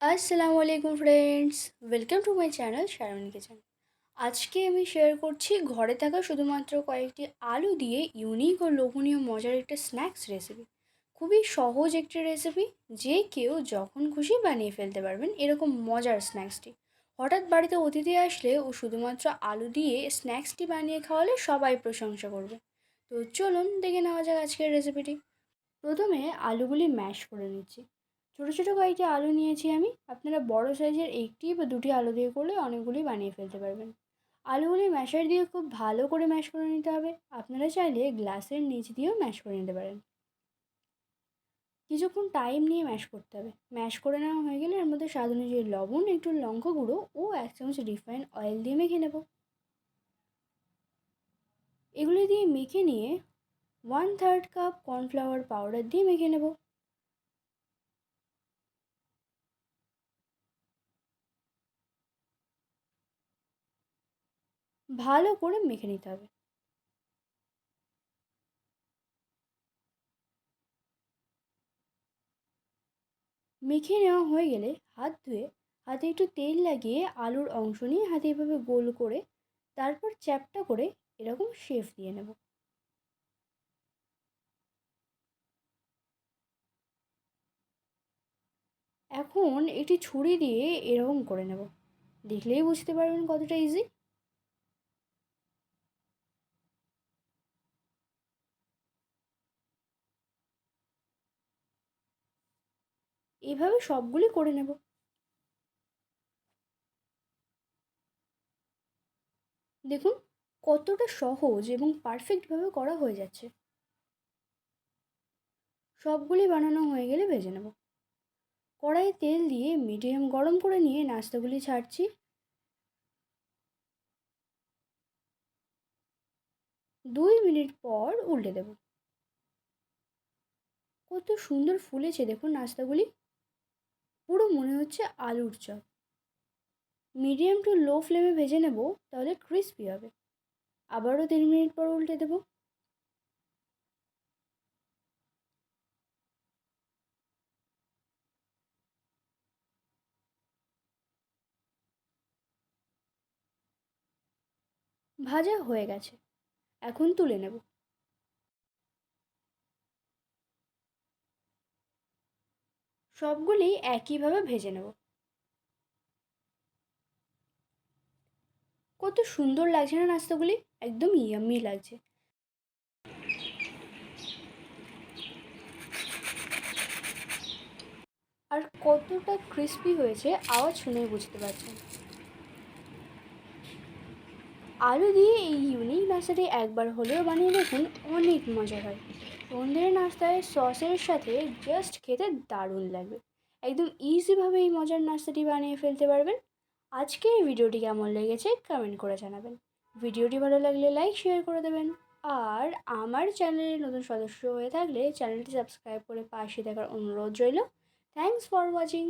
আসসালামু আলাইকুম friends, welcome to my channel Sharmin kitchen. আজকে আমি শেয়ার করছি ঘরে থাকা শুধুমাত্র কয়েকটি আলু দিয়ে ইউনিক ও লোভনীয় মজার একটা স্ন্যাক্স রেসিপি। খুবই সহজ একটি রেসিপি, যে কেউ যখন খুশি বানিয়ে ফেলতে পারবেন এরকম মজার স্ন্যাক্সটি। হঠাৎ বাড়িতে অতিথি আসলে ও শুধুমাত্র আলু দিয়ে স্ন্যাক্সটি বানিয়ে খাওয়ালে সবাই প্রশংসা করবে। তো চলুন দেখে নেওয়া যাক আজকের রেসিপিটি। প্রথমে আলুগুলি ম্যাশ করে নিচ্ছি। ছোটো ছোটো কয়েকটি আলু নিয়েছি আমি। আপনারা বড় সাইজের একটি বা দুটি আলু দিয়ে করলে অনেকগুলি বানিয়ে ফেলতে পারবেন। আলুগুলি ম্যাশার দিয়ে খুব ভালো করে ম্যাশ করে নিতে হবে। আপনারা চাইলে গ্লাসের নিচ দিয়েও ম্যাশ করে নিতে পারেন। কিছুক্ষণ টাইম নিয়ে ম্যাশ করতে হবে। ম্যাশ করে নেওয়া হয়ে গেলে এর মধ্যে স্বাদ অনুযায়ী লবণ, একটু লঙ্কা গুঁড়ো ও 1 চামচ রিফাইন্ড অয়েল দিয়ে মেখে নেব। এগুলি দিয়ে মেখে নিয়ে 1/3 কাপ কর্নফ্লাওয়ার পাউডার দিয়ে মেখে নেব। ভালো করে মেখে নিতে হবে। মেখে নেওয়া হয়ে গেলে হাত ধুয়ে হাতে একটু তেল লাগিয়ে আলুর অংশ নিয়ে হাতে এভাবে গোল করে, তারপর চ্যাপ্টা করে এরকম শেপ দিয়ে নেব। এখন একটি ছুরি দিয়ে এরকম করে নেব। দেখলেই বুঝতে পারবেন কতটা ইজি। এইভাবে সবগুলি করে নেব। দেখুন কতটা সহজ এবং পারফেক্টভাবে করা হয়ে যাচ্ছে। সবগুলি বানানো হয়ে গেলে ভেজে নেব। কড়াইয়ে তেল দিয়ে মিডিয়াম গরম করে নিয়ে নাস্তাগুলি ছাড়ছি। 2 মিনিট পর উল্টে দেব। কত সুন্দর ফুলেছে দেখুন নাস্তাগুলি। পুরো মনে হচ্ছে আলুর চপ। মিডিয়াম টু লো ফ্লেমে ভেজে নেব, তাহলে ক্রিস্পি হবে। আবারও 3 মিনিট পর উল্টে দেব। ভাজা হয়ে গেছে, এখন তুলে নেব। সবগুলি একইভাবে ভেজে নেব। কত সুন্দর লাগছে না নাস্তাগুলি, একদম ইয়াম্মি লাগছে। আর কতটা ক্রিস্পি হয়েছে আওয়াজ শুনেই বুঝতে পারছেন। আলু দিয়ে এই ইউনিক নাস্তাটি একবার হলেও বানিয়ে দেখুন, অনেক মজা হয়। সন্ধ্যের নাস্তায় সসের সাথে জাস্ট খেতে দারুণ লাগবে। একদম ইজিভাবে এই মজার নাস্তাটি বানিয়ে ফেলতে পারবেন। আজকে এই ভিডিওটি কেমন লেগেছে কমেন্ট করে জানাবেন। ভিডিওটি ভালো লাগলে লাইক শেয়ার করে দেবেন। আর আমার চ্যানেলের নতুন সদস্য হয়ে থাকলে চ্যানেলটি সাবস্ক্রাইব করে পাশে থাকার অনুরোধ রইল। Thanks for watching.